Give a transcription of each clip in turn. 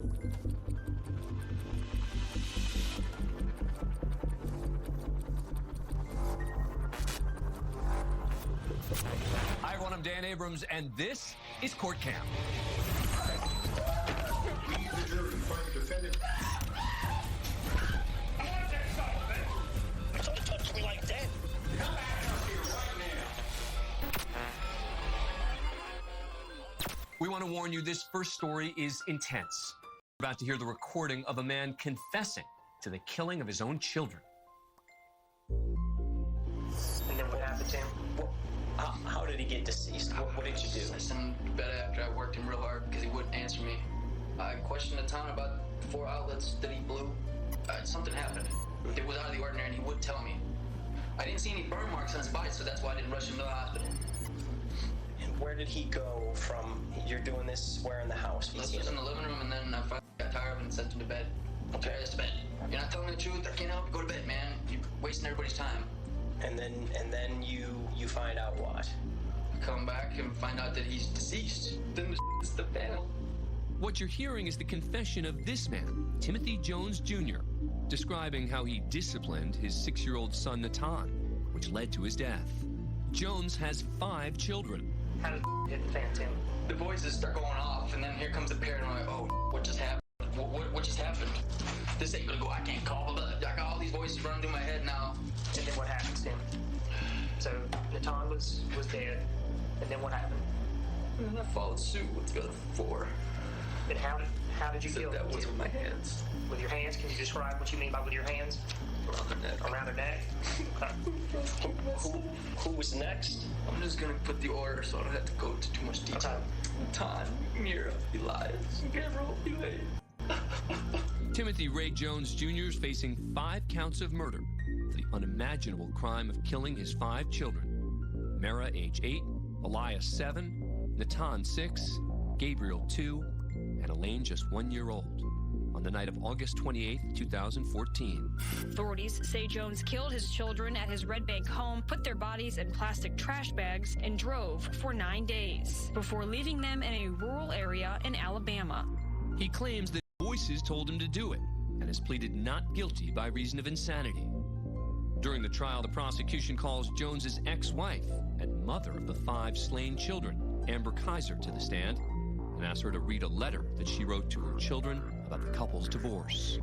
Hi, everyone. I'm Dan Abrams, and this is Court Cam. We, the jury, find the defendant. Don't touch me like that. Come back up here right now. We want to warn you, this first story is intense. We're about to hear the recording of a man confessing to the killing of his own children. And then what happened to him? How did he get deceased? What did you do? I sent him to bed after I worked him real hard because he wouldn't answer me. I questioned the town about 4 outlets that he blew. Something happened. It was out of the ordinary and he wouldn't tell me. I didn't see any burn marks on his body, so that's why I didn't rush him to the hospital. And where did he go from, you're doing this, where in the house? This was in the living room, and then I finally got tired of him and sent him to bed. Okay, just to bed. You're not telling me the truth. I can't help you. Go to bed, man. You're wasting everybody's time. And then you find out what? I come back and find out that he's deceased. Then it's the fan. What you're hearing is the confession of this man, Timothy Jones Jr., describing how he disciplined his 6-year-old son, Natan, which led to his death. Jones has 5 children. How did hit the fan, Tim? The voices start going off, and then here comes the parent. I'm like, oh, what just happened? What just happened? This ain't gonna go. I can't call. I got all these voices running through my head now. And then what happens, Tim? So Natan was dead, and then what happened? And then I followed suit with the other 4. And how did you feel? That was with my hands. With your hands? Can you describe what you mean by with your hands? Around their neck. Around their neck? Who was next? I'm just gonna put the order so I don't have to go into too much detail. Ton, Mira, Elias, Gabriel, Elaine. Timothy Ray Jones Jr. is facing 5 counts of murder for the unimaginable crime of killing his 5 children. Mara, age 8, Elias, 7, Natan, 6, Gabriel, 2, and Elaine, just 1 year old, on the night of August 28, 2014. Authorities say Jones killed his children at his Red Bank home, put their bodies in plastic trash bags, and drove for 9 days before leaving them in a rural area in Alabama. He claims that voices told him to do it and has pleaded not guilty by reason of insanity. During the trial, the prosecution calls Jones's ex-wife and mother of the 5 slain children, Amber Kaiser, to the stand and asks her to read a letter that she wrote to her children about the couple's divorce.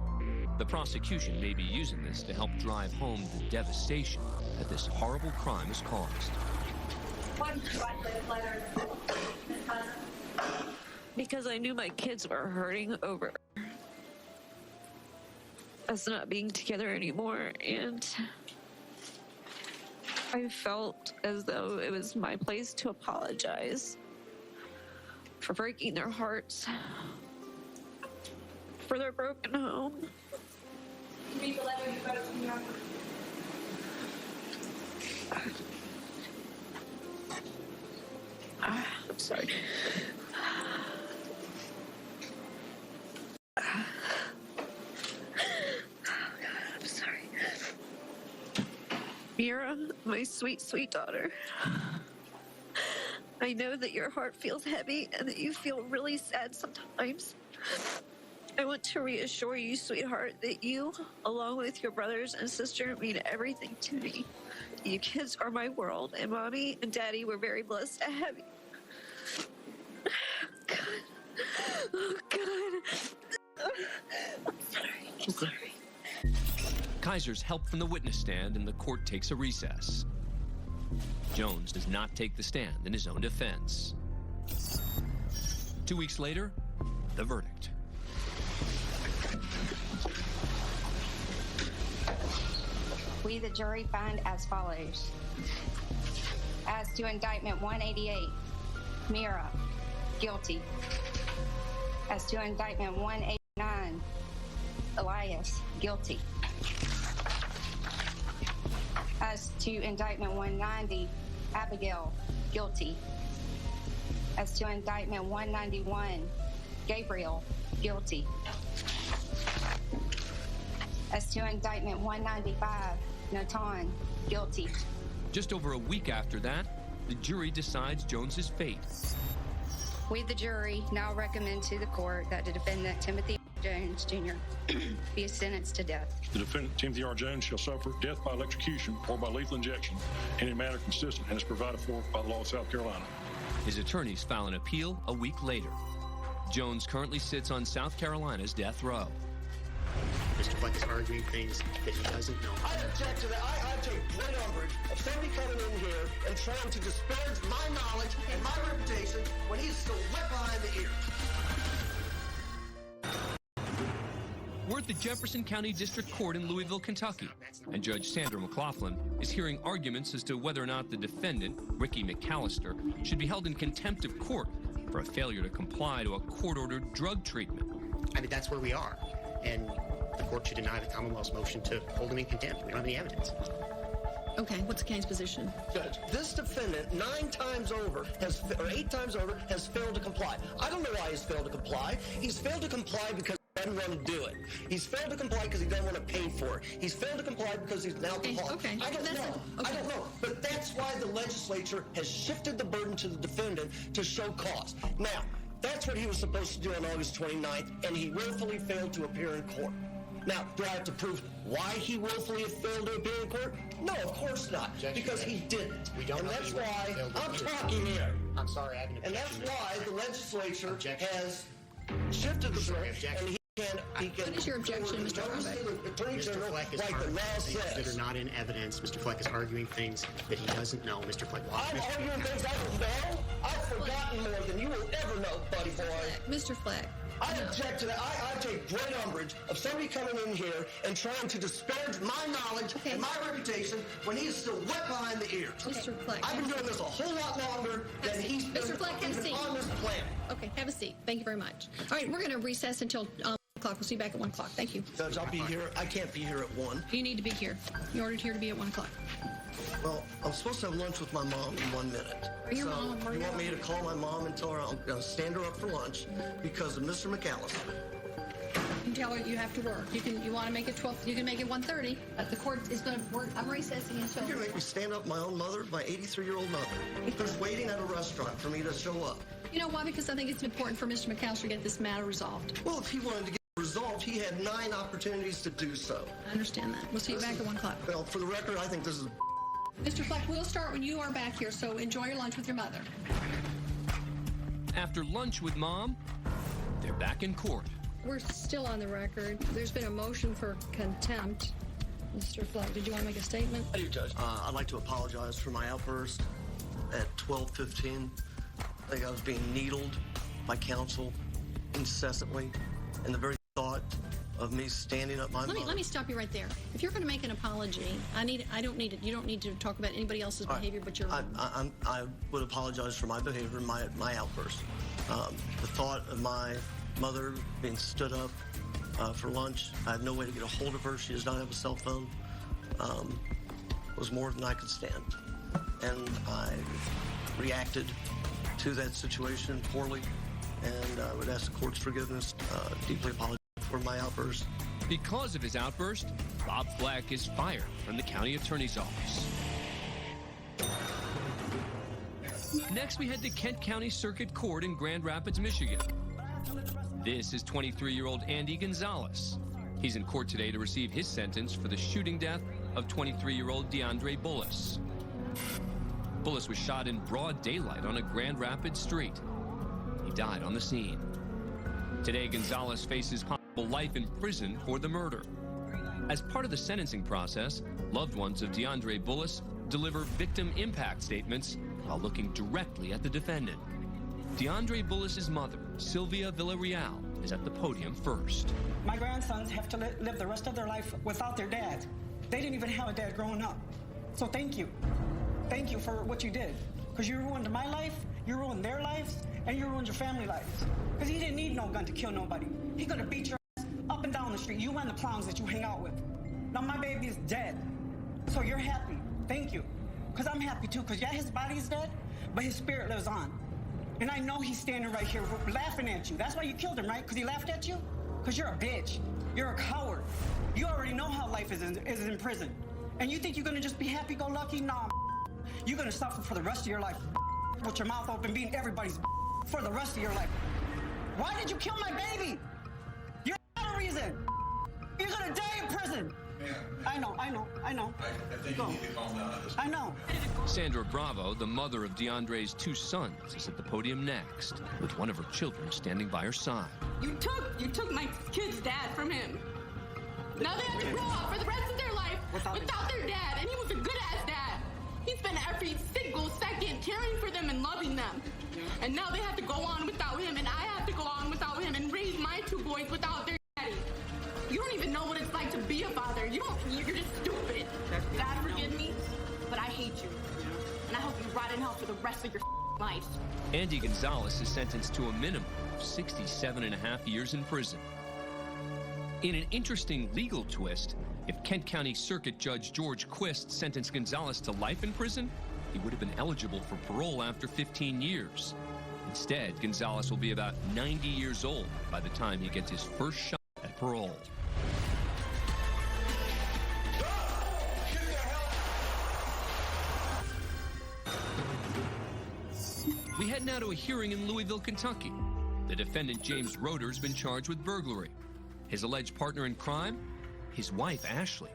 The prosecution may be using this to help drive home the devastation that this horrible crime has caused. Why did you write this letter, Ms. Kaiser? Because I knew my kids were hurting over us not being together anymore, and I felt as though it was my place to apologize for breaking their hearts, for their broken home. Read the letter you wrote to your I'm sorry. I'm sorry. Mira, my sweet, sweet daughter. I know that your heart feels heavy and that you feel really sad sometimes. I want to reassure you, sweetheart, that you, along with your brothers and sister, mean everything to me. You kids are my world, and Mommy and Daddy were very blessed to have you. God. Oh, God. I'm sorry. I'm sorry. Kaiser's help from the witness stand, and the court takes a recess. Jones does not take the stand in his own defense. 2 weeks later, the verdict. We, the jury, find as follows. As to indictment 188, Mira, guilty. As to indictment 189, Elias, guilty. As to indictment 190, Abigail, guilty. As to indictment 191, Gabriel, guilty. As to indictment 195, Natan, guilty. Just over a week after that, the jury decides Jones's fate. We, the jury, now recommend to the court that the defendant, Timothy Jones Jr., be sentenced to death. The defendant, Timothy R. Jones, shall suffer death by electrocution or by lethal injection in a manner consistent and is provided for by the law of South Carolina. His attorneys file an appeal a week later. Jones currently sits on South Carolina's death row. Mr. Fleck is arguing things that he doesn't know. I object to that. I take great umbrage of somebody coming in here and trying to disparage my knowledge and my reputation when he's still wet behind the ears. We're at the Jefferson County District Court in Louisville, Kentucky, and Judge Sandra McLaughlin is hearing arguments as to whether or not the defendant, Ricky McAllister, should be held in contempt of court for a failure to comply to a court-ordered drug treatment. I mean, that's where we are. And the court should deny the Commonwealth's motion to hold him in contempt. We don't have any evidence. Okay, what's the Kane's position? Judge, this defendant 8 times over has failed to comply. I don't know why he's failed to comply. He's failed to comply because he doesn't want to do it. He's failed to comply because he doesn't want to pay for it. He's failed to comply because he's an alcoholic. Okay. I don't know. I don't know. But that's why the legislature has shifted the burden to the defendant to show cause. Now, that's what he was supposed to do on August 29th, and he willfully failed to appear in court. Now, do I have to prove why he willfully failed to appear in court? No, of course not, because he didn't. We don't and know that's he why failed to I'm appear. talking here. I'm sorry, I have an And objection. that's why the legislature Objection. has shifted the burden, objection. and he can. What is your objection, Mr. Harbeck? Attorney Mr. General, Fleck is like the arguing law things that says. are not in evidence. Mr. Fleck is arguing things that he doesn't know. Mr. Fleck, I'm arguing things I don't know. I've forgotten more than you will ever know, buddy boy. Mr. Fleck. I object to that. I take great umbrage of somebody coming in here and trying to disparage my knowledge and my reputation when he's still wet behind the ears. Mr. Fleck. I've been doing this a whole lot longer than he's been Mr. Fleck, have a even seat. on this planet. Okay, have a seat. Thank you very much. All right, we're going to recess until 1 o'clock. We'll see you back at 1 o'clock. Thank you. Judge, I'll be here. I can't be here at 1. You need to be here. You're ordered here to be at 1 o'clock. Well, I'm supposed to have lunch with my mom in 1 minute. Your so mom, you want me to call my mom and tell her I'm going to stand her up for lunch because of Mr. McAllister? You tell her you have to work. You want to make it 12. You can make it 1:30. The court is going to work. I'm recessing until. You're going to make me stand up my own mother, my 83-year-old mother, who's waiting at a restaurant for me to show up. You know why? Because I think it's important for Mr. McAllister to get this matter resolved. Well, if he wanted to get it resolved, he had 9 opportunities to do so. I understand that. We'll see you back at 1 o'clock. Well, for the record, I think this is. Mr. Fleck, we'll start when you are back here, so enjoy your lunch with your mother. After lunch with Mom, they're back in court. We're still on the record. There's been a motion for contempt. Mr. Fleck, did you want to make a statement? I do, Judge. I'd like to apologize for my outburst at 12:15. I think I was being needled by counsel incessantly, and the very thought of me standing up my mother. Let me stop you right there. If you're going to make an apology, I don't need it. You don't need to talk about anybody else's behavior but your own. I would apologize for my behavior, my outburst. The thought of my mother being stood up for lunch, I had no way to get a hold of her. She does not have a cell phone. Was more than I could stand, and I reacted to that situation poorly, and I would ask the court's forgiveness. Deeply apologize for my outburst. Because of his outburst, Bob Fleck is fired from the county attorney's office. Next, we head to Kent County Circuit Court in Grand Rapids, Michigan. This is 23-year-old Andy Gonzalez. He's in court today to receive his sentence for the shooting death of 23-year-old DeAndre Bullis. Bullis was shot in broad daylight on a Grand Rapids street. He died on the scene. Today, Gonzalez faces possible life in prison for the murder. As part of the sentencing process, loved ones of DeAndre Bullis deliver victim impact statements while looking directly at the defendant. DeAndre Bullis' mother, Sylvia Villarreal, is at the podium first. My grandsons have to live the rest of their life without their dad. They didn't even have a dad growing up. So thank you. Thank you for what you did. Because you ruined my life, you ruined their lives, and you ruined your family lives. Because he didn't need no gun to kill nobody. He could have beat your ass up and down the street, you and the clowns that you hang out with. Now my baby is dead. So you're happy. Thank you. Because I'm happy too, because yeah, his body's dead, but his spirit lives on. And I know he's standing right here laughing at you. That's why you killed him, right? Because he laughed at you? Because you're a bitch. You're a coward. You already know how life is in prison. And you think you're going to just be happy-go-lucky? Nah, you're going to suffer for the rest of your life with your mouth open, being everybody's for the rest of your life. Why did you kill my baby? You're not a reason. You're gonna die in prison. I know. I think you need to calm down on this. I know. Sandra Bravo, the mother of DeAndre's 2 sons, is at the podium next, with one of her children standing by her side. You took my kid's dad from him. Now they have to grow up for the rest of their life without their dad, and he was a good-ass dad. He spent every single second caring for them and loving them. And now they have to go on without him, and I have to go on without him and raise my 2 boys without their daddy. You don't even know what it's like to be a father. You're just stupid. God forgive me, but I hate you. And I hope you rot in hell for the rest of your life. Andy Gonzalez is sentenced to a minimum of 67.5 years in prison. In an interesting legal twist, if Kent County Circuit Judge George Quist sentenced Gonzalez to life in prison, he would have been eligible for parole after 15 years. Instead, Gonzalez will be about 90 years old by the time he gets his first shot at parole. We head now to a hearing in Louisville, Kentucky. The defendant, James Roeder, has been charged with burglary. His alleged partner in crime, his wife, Ashley.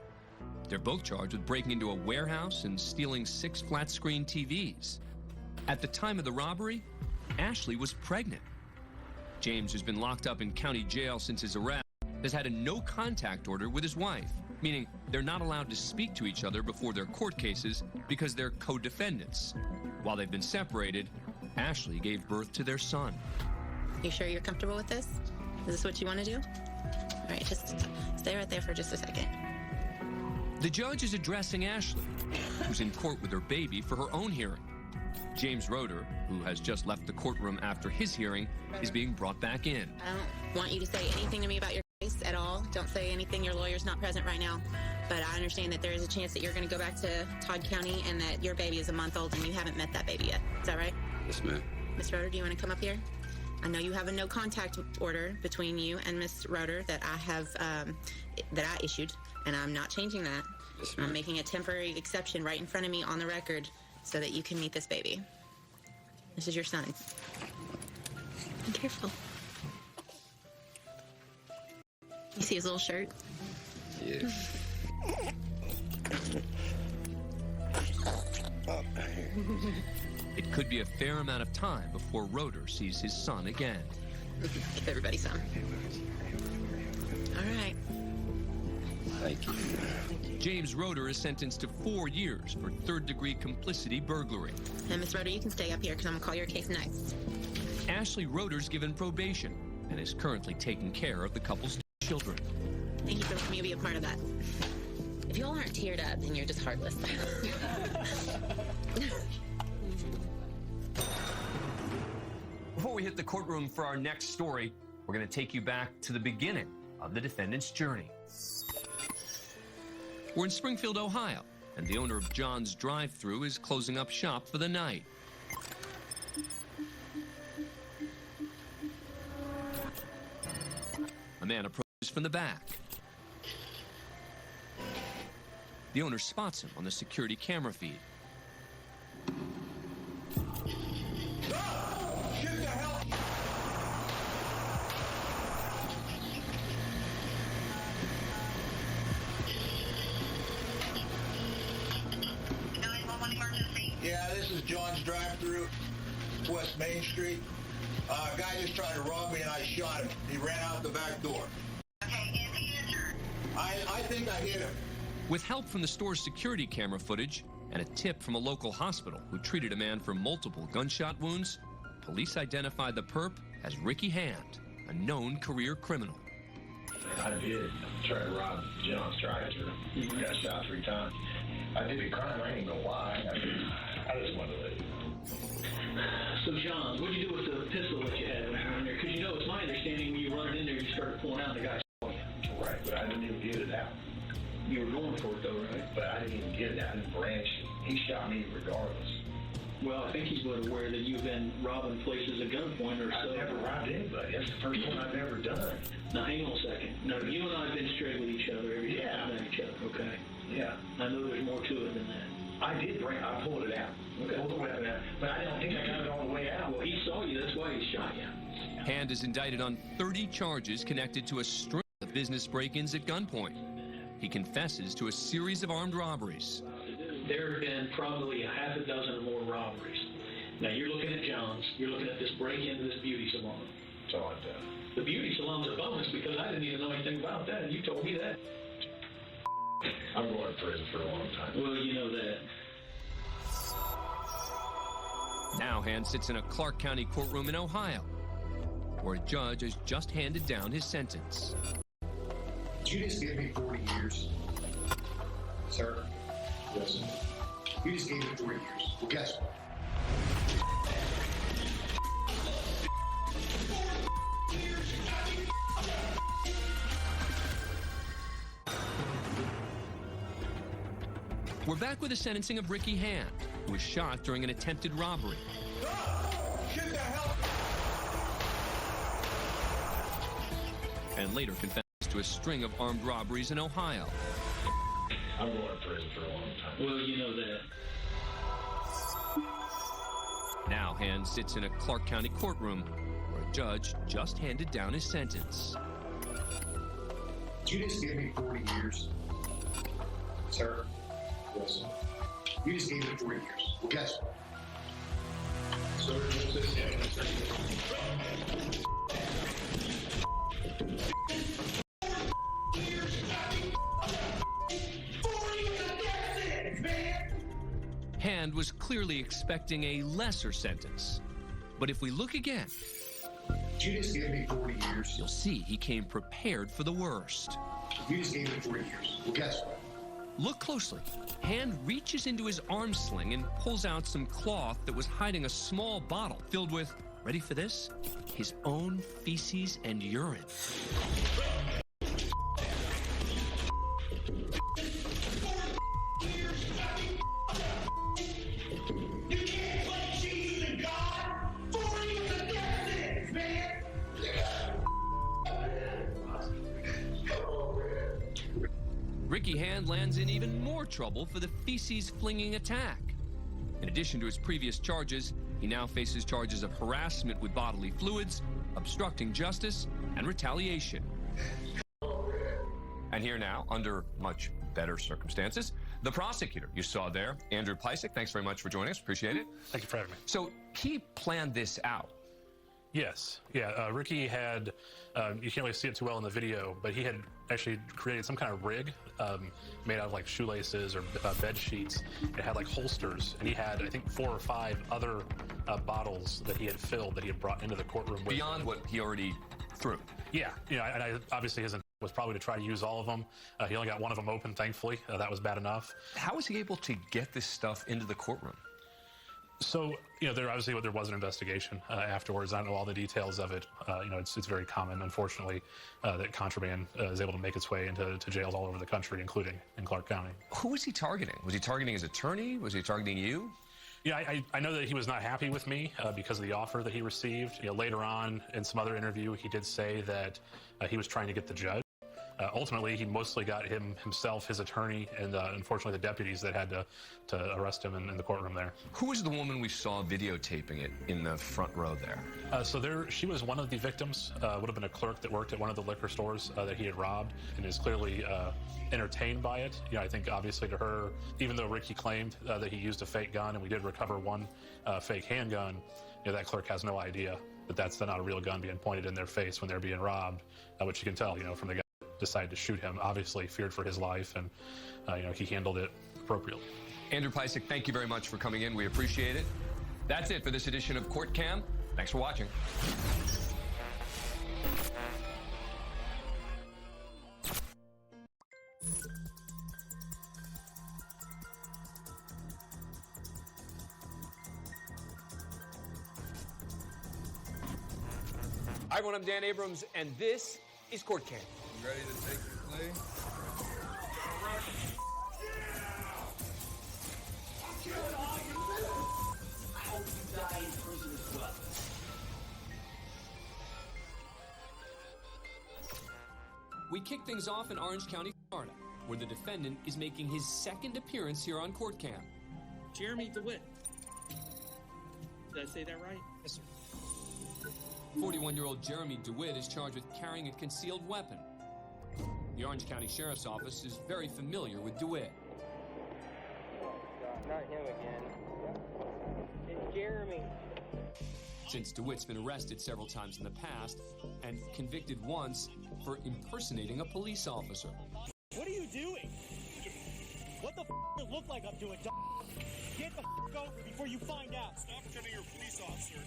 They're both charged with breaking into a warehouse and stealing 6 flat-screen TVs. At the time of the robbery, Ashley was pregnant. James, who's been locked up in county jail since his arrest, has had a no-contact order with his wife, meaning they're not allowed to speak to each other before their court cases because they're co-defendants. While they've been separated, Ashley gave birth to their son. You sure you're comfortable with this? Is this what you want to do? All right, just stay right there for just a second. The judge is addressing Ashley, who's in court with her baby for her own hearing. James Roeder, who has just left the courtroom after his hearing, is being brought back in. I don't want you to say anything to me about your case at all. Don't say anything. Your lawyer's not present right now. But I understand that there is a chance that you're going to go back to Todd County and that your baby is a month old and you haven't met that baby yet. Is that right? Yes, ma'am. Miss Roeder, do you want to come up here? I know you have a no contact order between you and Miss Roeder that I have, that I issued, and I'm not changing that. Yes, ma'am. I'm making a temporary exception right in front of me on the record so that you can meet this baby. This is your son. Be careful. You see his little shirt? Yeah. It could be a fair amount of time before Roeder sees his son again. Give everybody some. All right. Thank you. James Roeder is sentenced to 4 years for third-degree complicity burglary. And Miss Roeder, you can stay up here because I'm going to call your case next. Ashley Roeder's given probation and is currently taking care of the couple's children. Thank you for letting me be a part of that. If y'all aren't teared up, then you're just heartless. Before we hit the courtroom for our next story, we're going to take you back to the beginning of the defendant's journey. We're in Springfield, Ohio, and the owner of John's Drive-Thru is closing up shop for the night. A man approaches from the back. The owner spots him on the security camera feed. Yeah, this is John's Drive-Thru, West Main Street. A guy just tried to rob me and I shot him. He ran out the back door. Okay, is he injured? I think I hit him. With help from the store's security camera footage and a tip from a local hospital who treated a man for multiple gunshot wounds, police identified the perp as Ricky Hand, a known career criminal. I did try to rob John's Drive-Thru. He got shot 3 times. I did a crime. I ain't gonna lie. I just wanted to let you know. So, John, what'd you do with the pistol that you had when you were in there? Because, you know, it's my understanding when you run in there, you started pulling out, the guy saw you. Right, but I didn't even get it out. You were going for it, though, right? But I didn't even get it out. I didn't branch. He shot me regardless. Well, I think he's well aware that you've been robbing places at gunpoint or so. I've never robbed anybody. That's the first one I've ever done. Now, hang on a second. Now, you and I have been straight with each other every time we met each other, okay? Yeah. I know there's more to it than that. I pulled it out. Pulled the weapon out. But I don't think I got it all the way out. Well, he saw you. That's why he shot you. Hand is indicted on 30 charges connected to a string of business break-ins at gunpoint. He confesses to a series of armed robberies. There have been probably a half a dozen or more robberies. Now, you're looking at John's. You're looking at this break into this beauty salon. That's all I've done. The beauty salon's a bonus because I didn't even know anything about that, and you told me that. I'm going to prison for a long time. Well, you know that. Now Hand sits in a Clark County courtroom in Ohio, where a judge has just handed down his sentence. You just gave me 40 years. Sir? Yes. You just gave me 40 years. Well, guess what? We're back with the sentencing of Ricky Hand, who was shot during an attempted robbery. Shoot the hell! And later confessed to a string of armed robberies in Ohio. I'm going to prison for a long time. Well, you know that. Now Hand sits in a Clark County courtroom, where a judge just handed down his sentence. You just gave me 40 years. Sir? Yes. You just gave me 40 years. Well, guess what? So, what's this? Hand was clearly expecting a lesser sentence. But if we look again, You just gave me 40 years. you'll see he came prepared for the worst. You just gave me 40 years. Well, guess what? Look closely. Hand reaches into his arm sling and pulls out some cloth that was hiding a small bottle filled with, ready for this? His own feces and urine. Ricky Hand lands in even more trouble for the feces-flinging attack. In addition to his previous charges, he now faces charges of harassment with bodily fluids, obstructing justice, and retaliation. And here now, under much better circumstances, the prosecutor you saw there, Andrew Piecyk. Thanks very much for joining us. Appreciate it. Thank you for having me. So he planned this out. Yes. Yeah. Ricky had, you can't really see it too well in the video, but he had actually created some kind of rig made out of like shoelaces or bed sheets. It had like holsters, and he had, I think, 4 or 5 other bottles that he had filled that he had brought into the courtroom with Beyond what he already threw. Yeah. You know, and obviously his intent was probably to try to use all of them. He only got one of them open, thankfully. That was bad enough. How was he able to get this stuff into the courtroom? So, you know, there was an investigation afterwards. I don't know all the details of it. You know, it's very common, unfortunately, that contraband is able to make its way into jails all over the country, including in Clark County. Who was he targeting? Was he targeting his attorney? Was he targeting you? Yeah, I know that he was not happy with me because of the offer that he received. You know, later on in some other interview, he did say that he was trying to get the judge. Ultimately, he mostly got himself, his attorney, and unfortunately the deputies that had to arrest him in the courtroom there. Who was the woman we saw videotaping it in the front row there? She was one of the victims, would have been a clerk that worked at one of the liquor stores that he had robbed, and is clearly entertained by it. You know, I think obviously to her, even though Ricky claimed that he used a fake gun, and we did recover one fake handgun, you know, that clerk has no idea that that's not a real gun being pointed in their face when they're being robbed, which you can tell, you know, from the guy decided to shoot him, obviously feared for his life, and you know, he handled it appropriately. Andrew Piecyk, thank you very much for coming in. We appreciate it. That's it for this edition of Court Cam. Thanks for watching. Hi everyone, I'm Dan Abrams, and this is Court Cam. You ready to take your plea? We kick things off in Orange County, Florida, where the defendant is making his second appearance here on Court Cam. Jeremy DeWitt. Did I say that right? Yes, sir. 41-year-old Jeremy DeWitt is charged with carrying a concealed weapon. The Orange County Sheriff's Office is very familiar with DeWitt. Oh, God, not him again. It's Jeremy. Since DeWitt's been arrested several times in the past and convicted once for impersonating a police officer. What are you doing? What the does it look like I'm doing, dog? Get the over before you find out. Stop pretending you're a police officer.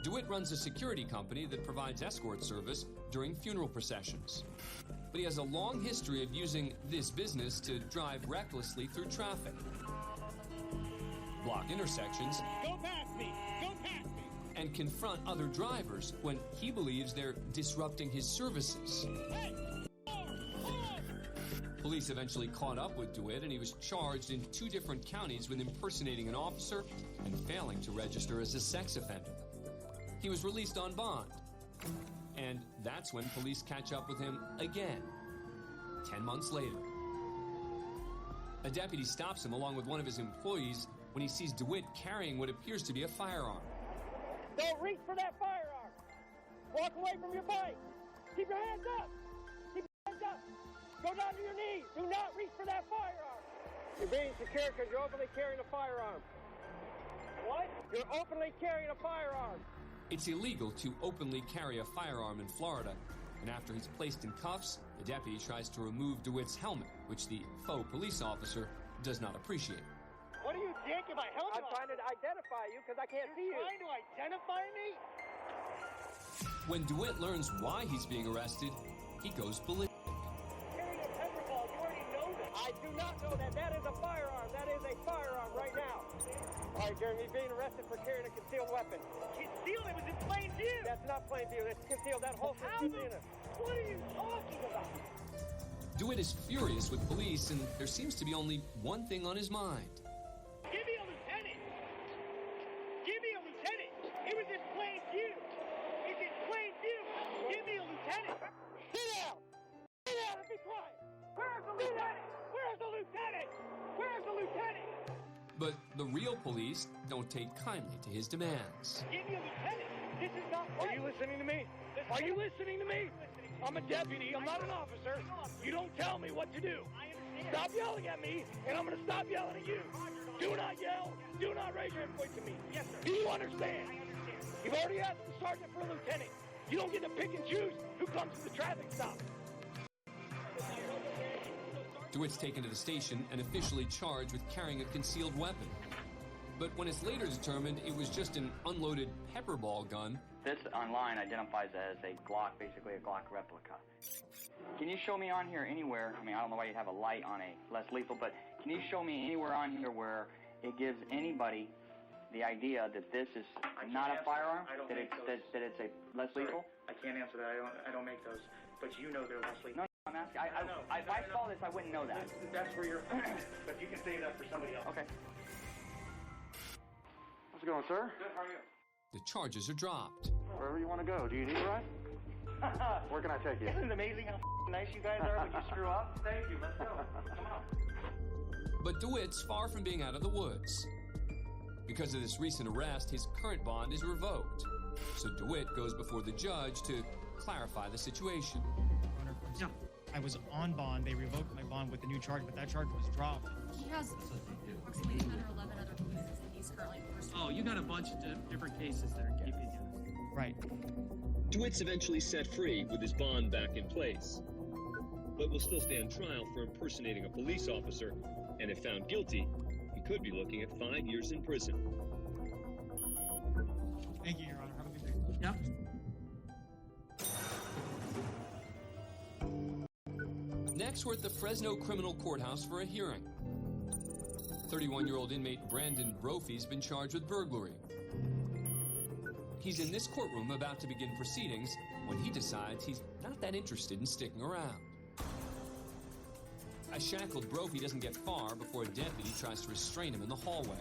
DeWitt runs a security company that provides escort service during funeral processions. But he has a long history of using this business to drive recklessly through traffic, block intersections, Go past me! Go past me! and confront other drivers when he believes they're disrupting his services. Hey! Police eventually caught up with DeWitt, and he was charged in 2 different counties with impersonating an officer and failing to register as a sex offender. He was released on bond, and that's when police catch up with him again, 10 months later. A deputy stops him along with one of his employees when he sees DeWitt carrying what appears to be a firearm. Don't reach for that firearm! Walk away from your bike! Keep your hands up! Keep your hands up! Go down to your knees! Do not reach for that firearm! You're being secured because you're openly carrying a firearm. What? You're openly carrying a firearm. It's illegal to openly carry a firearm in Florida, and after he's placed in cuffs, the deputy tries to remove DeWitt's helmet, which the faux police officer does not appreciate. What are you, dick? If I help I'm trying to identify you because I can't see you. You're trying to identify me? When DeWitt learns why he's being arrested, he goes ballistic. Carrying a pepper ball, you already know that. I do not know that. That is a firearm. That is a firearm right now. All right, Jeremy, you're being arrested for carrying a concealed weapon. Concealed? It was in plain view. That's not plain view. It's concealed. That whole thing's in it. What are you talking about? DeWitt is furious with police, and there seems to be only one thing on his mind. Give me a lieutenant. Give me a lieutenant. It was in plain view. It's in plain view. Give me a lieutenant. Sit down. Sit down and be quiet. Where's the lieutenant? Where's the lieutenant? Where's the lieutenant? But the real police don't take kindly to his demands. Give me a lieutenant. This is not right. Are you listening to me? Are you listening to me? I'm a deputy. I'm not an officer. You don't tell me what to do. Stop yelling at me, and I'm going to stop yelling at you. Do not yell. Do not raise your voice at me. Yes, sir. Do you understand? You've already asked the sergeant for a lieutenant. You don't get to pick and choose who comes to the traffic stop. DeWitt's taken to the station and officially charged with carrying a concealed weapon. But when it's later determined it was just an unloaded pepper ball gun... This online identifies as a Glock, basically a Glock replica. Can you show me on here anywhere, I mean, I don't know why you'd have a light on a less lethal, but can you show me anywhere on here where it gives anybody the idea that this is not a firearm, that it's a less lethal? I can't answer that. I don't make those, but you know they're less lethal. No, I'm asking. If I saw this, I wouldn't know that. That's where you're. But you can save that for somebody else. Okay. How's it going, sir? Good. How are you? The charges are dropped. Wherever you want to go. Do you need a ride? Where can I take you? Isn't it amazing how nice you guys are when you screw up? Thank you. Let's go. Come on. But DeWitt's far from being out of the woods. Because of this recent arrest, his current bond is revoked. So DeWitt goes before the judge to clarify the situation. Yeah, I was on bond. They revoked my bond with the new charge, but that charge was dropped. He has approximately 10 or 11 other cases that he's currently pursuing. Oh, you got a bunch of different cases that are keeping you. Right. DeWitt's eventually set free with his bond back in place, but will still stand trial for impersonating a police officer, and if found guilty, he could be looking at 5 years in prison. Thank you, Your Honor. Have a good day. Yep. Next, we're at the Fresno Criminal Courthouse for a hearing. 31-year-old inmate Brandon Brophy's been charged with burglary. He's in this courtroom about to begin proceedings when he decides he's not that interested in sticking around. A shackled Brophy doesn't get far before a deputy tries to restrain him in the hallway.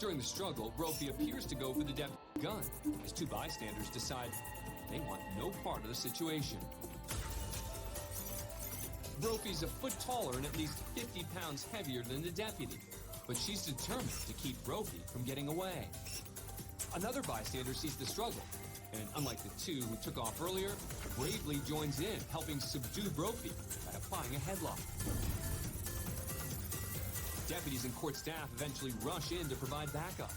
During the struggle, Brophy appears to go for the deputy's gun as 2 bystanders decide They want no part of the situation. Brophy's a foot taller and at least 50 pounds heavier than the deputy, but she's determined to keep Brophy from getting away. Another bystander sees the struggle, and unlike the two who took off earlier, bravely joins in, helping subdue Brophy by applying a headlock. Deputies and court staff eventually rush in to provide backup.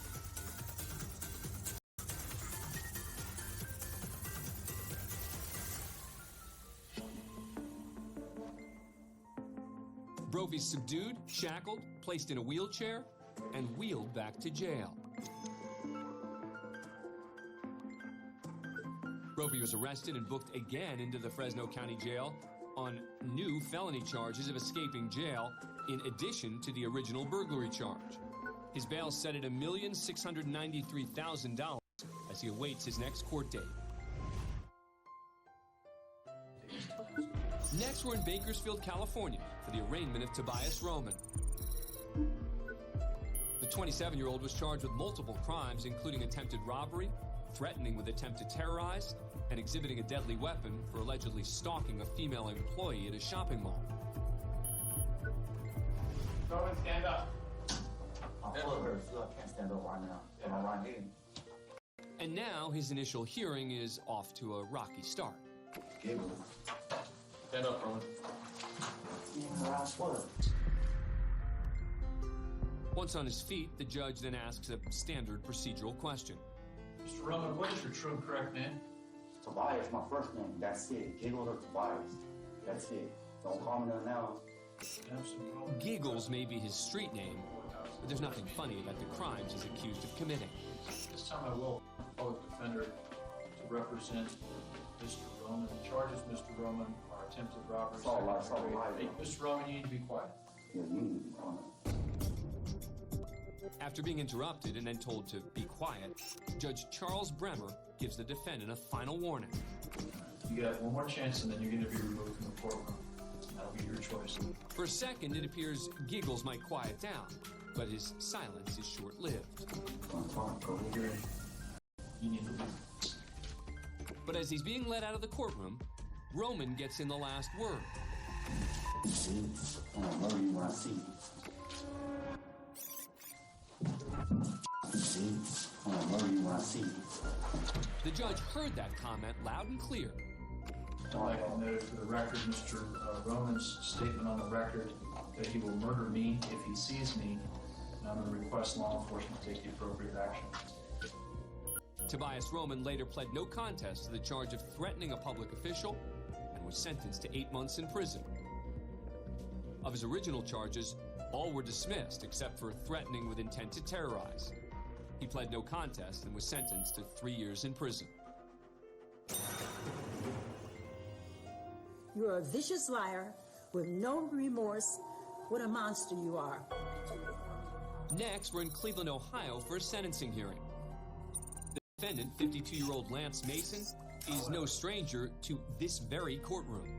Brophy's subdued, shackled, placed in a wheelchair, and wheeled back to jail. Brophy was arrested and booked again into the Fresno County Jail on new felony charges of escaping jail, in addition to the original burglary charge. His bail set at $1,693,000 as he awaits his next court date. Next, we're in Bakersfield, California, for the arraignment of Tobias Roman. The 27-year-old was charged with multiple crimes, including attempted robbery, threatening with attempt to terrorize, and exhibiting a deadly weapon for allegedly stalking a female employee at a shopping mall. Roman, stand up. I'm full of her, so I can't stand up right now. Am I right here? And now his initial hearing is off to a rocky start. Stand up, Roman. Once on his feet, the judge then asks a standard procedural question. Mr. Roman, what is your true and correct name? Tobias, my first name. That's it. Giggles or Tobias. That's it. Don't call me that now. Giggles may be his street name, but there's nothing funny about the crimes he's accused of committing. This time I will public defender to represent Mr. Roman. The charges, Mr. Roman, are attempted robbery. It's all right, it's all right. Hey, Mr. Roman, you need to be quiet. Yeah, you need to be quiet. After being interrupted and then told to be quiet, Judge Charles Bremer gives the defendant a final warning. You got one more chance and then you're going to be removed from the courtroom. That'll be your choice. For a second, it appears Giggles might quiet down, but his silence is short-lived. You need to leave. But as he's being led out of the courtroom, Roman gets in the last word. See, I'm gonna murder you when I see you. See, I'm gonna murder you when I see you. The judge heard that comment loud and clear. I'd like to note for the record, Mr. Roman's statement on the record that he will murder me if he sees me, and I'm going to request law enforcement to take the appropriate action. Tobias Roman later pled no contest to the charge of threatening a public official and was sentenced to 8 months in prison. Of his original charges, all were dismissed except for threatening with intent to terrorize. He pled no contest and was sentenced to 3 years in prison. You're a vicious liar with no remorse. What a monster you are. Next, we're in Cleveland, Ohio for a sentencing hearing. The defendant, 52-year-old Lance Mason, is no stranger to this very courtroom.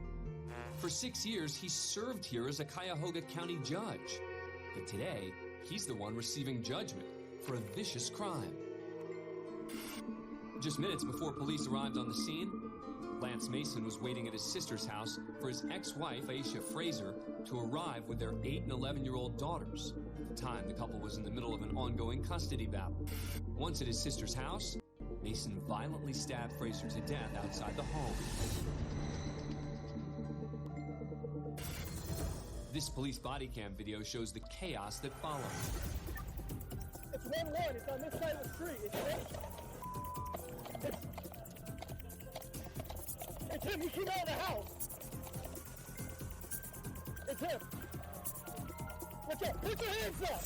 For 6 years, he served here as a Cuyahoga County judge. But today, he's the one receiving judgment for a vicious crime. Just minutes before police arrived on the scene, Lance Mason was waiting at his sister's house for his ex-wife, Aisha Fraser, to arrive with their 8 and 11-year-old daughters. At the time, the couple was in the middle of an ongoing custody battle. Once at his sister's house, Mason violently stabbed Fraser to death outside the home. This police body cam video shows the chaos that followed. It's 1-1. It's on this side of the street. It's him. He came out of the house. It's him. Watch out. Put your hands up.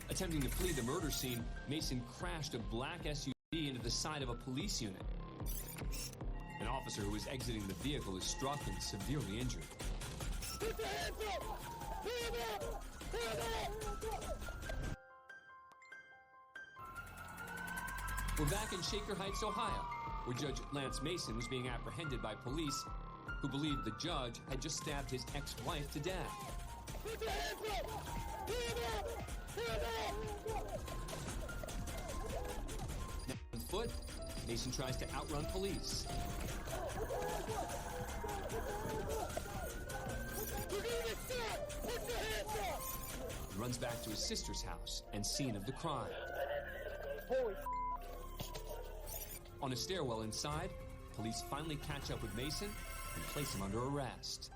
Attempting to flee the murder scene, Mason crashed a black SUV into the side of a police unit. An officer who was exiting the vehicle is struck and severely injured. Put your hands up. Hands up. Hands up. We're back in Shaker Heights, Ohio, where Judge Lance Mason was being apprehended by police who believed the judge had just stabbed his ex-wife to death. Put your hands up. Hands up. Hands up. On foot, Mason tries to outrun police. He runs back to his sister's house and scene of the crime. On a stairwell inside, police finally catch up with Mason and place him under arrest.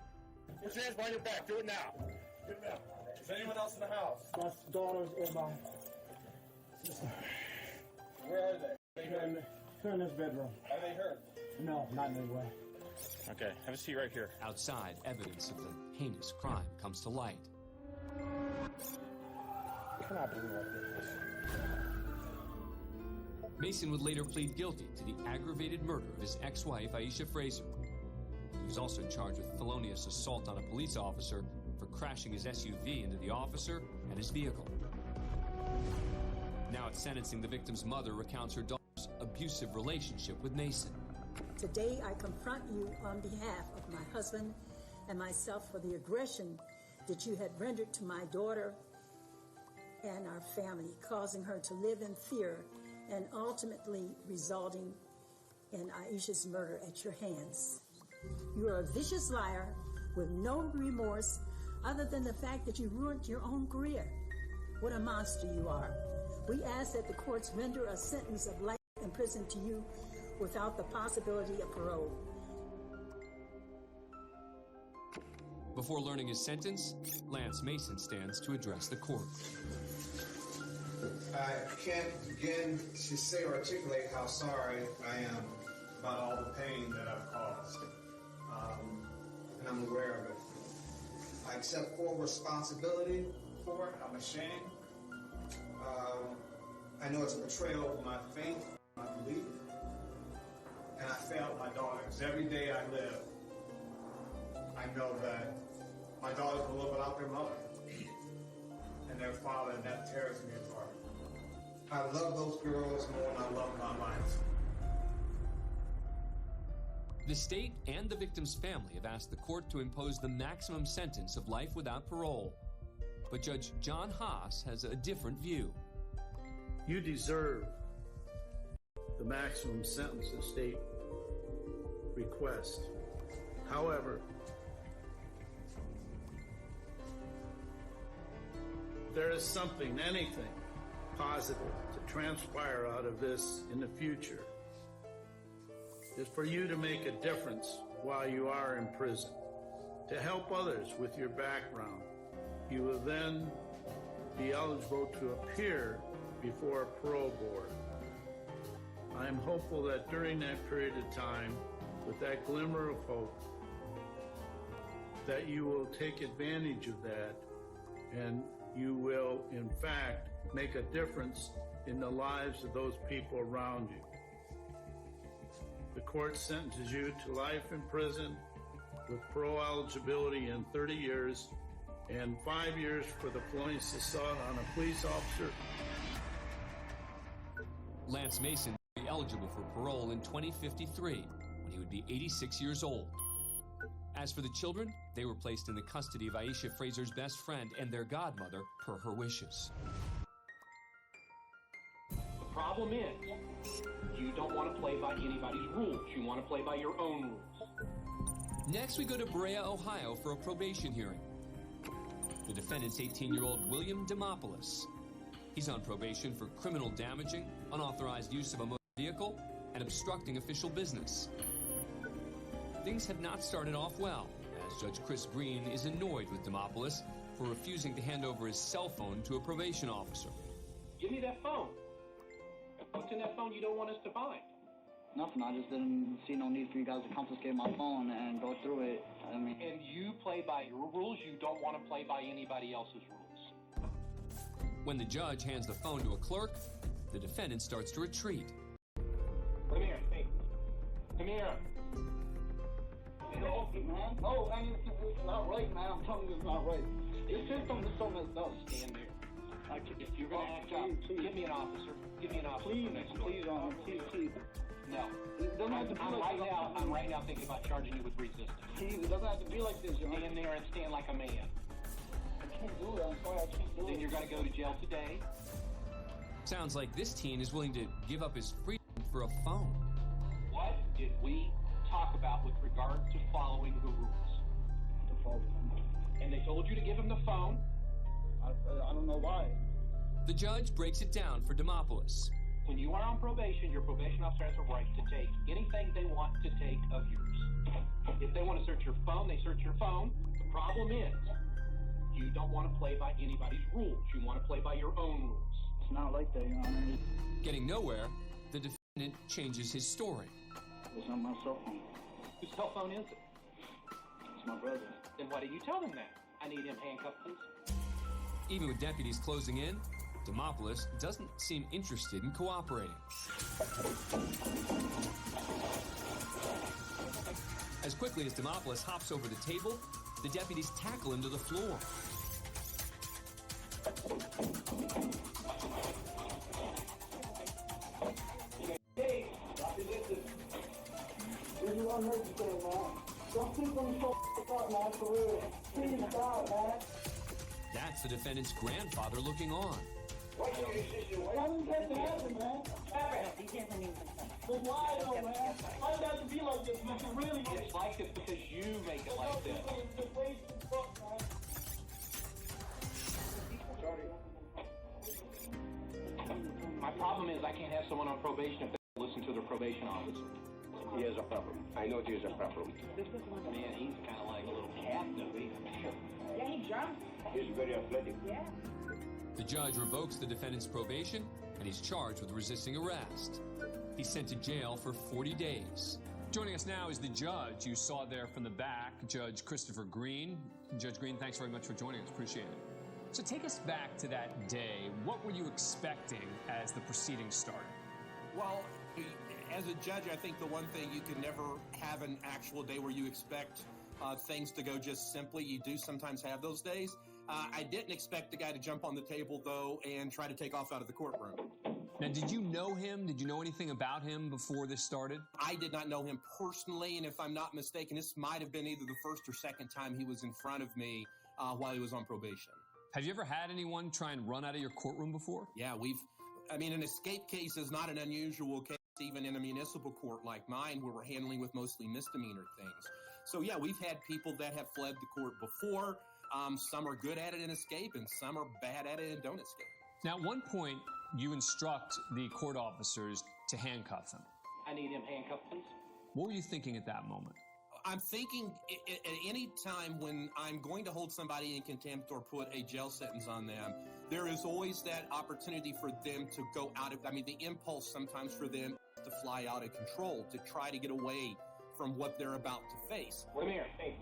Put your hands behind your back. Do it now. Do it now. Is anyone else in the house? My daughter's in my... Where are they? They're in this bedroom. Are they hurt? No, not in any way. Okay, have a seat right here. Outside, evidence of the heinous crime comes to light. You cannot believe what this is. Mason would later plead guilty to the aggravated murder of his ex-wife, Aisha Fraser. He was also charged with felonious assault on a police officer for crashing his SUV into the officer and his vehicle. Now at sentencing, the victim's mother recounts her daughter's abusive relationship with Mason. Today, I confront you on behalf of my husband and myself for the aggression that you had rendered to my daughter and our family, causing her to live in fear and ultimately resulting in Aisha's murder at your hands. You are a vicious liar with no remorse other than the fact that you ruined your own career. What a monster you are. We ask that the courts render a sentence of life in prison to you without the possibility of parole. Before learning his sentence, Lance Mason stands to address the court. I can't begin to say or articulate how sorry I am about all the pain that I've caused. And I'm aware of it. I accept full responsibility for it. I'm ashamed. I know it's a betrayal of my faith, my belief. And I failed my daughters. Every day I live, I know that my daughters will live without their mother and their father, and that tears me apart. I love those girls more than I love my life. The state and the victim's family have asked the court to impose the maximum sentence of life without parole. But Judge John Haas has a different view. You deserve the maximum sentence the state requests. However, there is something, anything positive to transpire out of this in the future. Is for you to make a difference while you are in prison, to help others with your background. You will then be eligible to appear before a parole board. I am hopeful that during that period of time, with that glimmer of hope, that you will take advantage of that and you will, in fact, make a difference in the lives of those people around you. The court sentences you to life in prison with parole eligibility in 30 years and 5 years for the felonious assault on a police officer. Lance Mason will be eligible for parole in 2053 when he would be 86 years old. As for the children, they were placed in the custody of Aisha Fraser's best friend and their godmother per her wishes. The problem is, you don't want to play by anybody's rules. You want to play by your own rules. Next, we go to Brea, Ohio for a probation hearing. The defendant's 18-year-old William Demopoulos. He's on probation for criminal damaging, unauthorized use of a motor vehicle, and obstructing official business. Things have not started off well, as Judge Chris Green is annoyed with Demopoulos for refusing to hand over his cell phone to a probation officer. Give me that phone. What's in that phone you don't want us to find? Nothing. I just didn't see no need for you guys to confiscate my phone and go through it. I mean... And you play by your rules. You don't want to play by anybody else's rules. When the judge hands the phone to a clerk, the defendant starts to retreat. Come here. Hey. Come here. No, man. No, I mean, it's not right, man. I'm telling you it's not right. This system is so messed up. Stand there. If you're going to act out, give me an officer. Give me an officer. Please, please. No. I'm right now thinking about charging you with resistance. Please, it doesn't have to be like this, John. Stand there and stand like a man. I can't do it. I'm sorry, I can't do it. Then you're going to go to jail today. Sounds like this teen is willing to give up his freedom for a phone. did we talk about with regard to following the rules? And they told you to give him the phone? I don't know why. The judge breaks it down for Demopoulos. When you are on probation, your probation officer has a right to take anything they want to take of yours. If they want to search your phone, they search your phone. The problem is, you don't want to play by anybody's rules. You want to play by your own rules. It's not like that, Your Honor. Getting nowhere, the defendant changes his story. It's not my cell phone. Whose cell phone is it? It's my brother. Then why did you tell him that? I need him handcuffed, please. Even with deputies closing in, Demopoulos doesn't seem interested in cooperating. As quickly as Demopoulos hops over the table, the deputies tackle him to the floor. Hey, this is unnecessary, man. Don't keep them so up, man, for real. Please stop, man. That's the defendant's grandfather looking on. Why didn't that happen, man? But why, though, man? Why does it have to be like this, man? Really? It's like this because you make it like this. My problem is I can't have someone on probation if they listen to their probation officer. He has a problem. I know he has a problem. Man, he's kind of like a little cat, though. Yeah, he jumps. He's very athletic. Yeah. The judge revokes the defendant's probation, and he's charged with resisting arrest. He's sent to jail for 40 days. Joining us now is the judge you saw there from the back, Judge Christopher Green. Judge Green, thanks very much for joining us. Appreciate it. So take us back to that day. What were you expecting as the proceedings started? Well, as a judge, I think the one thing you can never have an actual day where you expect things to go just simply. You do sometimes have those days. I didn't expect the guy to jump on the table, though, and try to take off out of the courtroom. Now, did you know him? Did you know anything about him before this started? I did not know him personally, and if I'm not mistaken, this might have been either the first or second time he was in front of me while he was on probation. Have you ever had anyone try and run out of your courtroom before? Yeah, an escape case is not an unusual case, even in a municipal court like mine, where we're handling with mostly misdemeanor things. So, yeah, we've had people that have fled the court before. Some are good at it and escape, and some are bad at it and don't escape. Now, at one point, you instruct the court officers to handcuff him. I need him handcuffed, please. What were you thinking at that moment? I'm thinking at any time when I'm going to hold somebody in contempt or put a jail sentence on them, there is always that opportunity for them to go out of, the impulse sometimes for them to fly out of control, to try to get away from what they're about to face. Come here. Hey.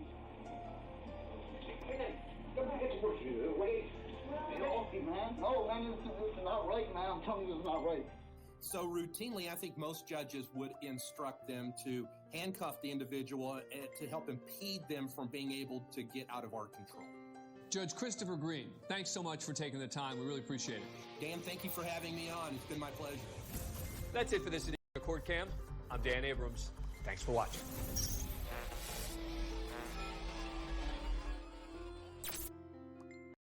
Don't get to push you. Wait. Man. No, man, this is not right, man. I'm telling you, it's not right. So routinely, I think most judges would instruct them to handcuff the individual to help impede them from being able to get out of our control. Judge Christopher Green, thanks so much for taking the time. We really appreciate it. Dan, thank you for having me on. It's been my pleasure. That's it for this edition of Court Cam. I'm Dan Abrams. Thanks for watching.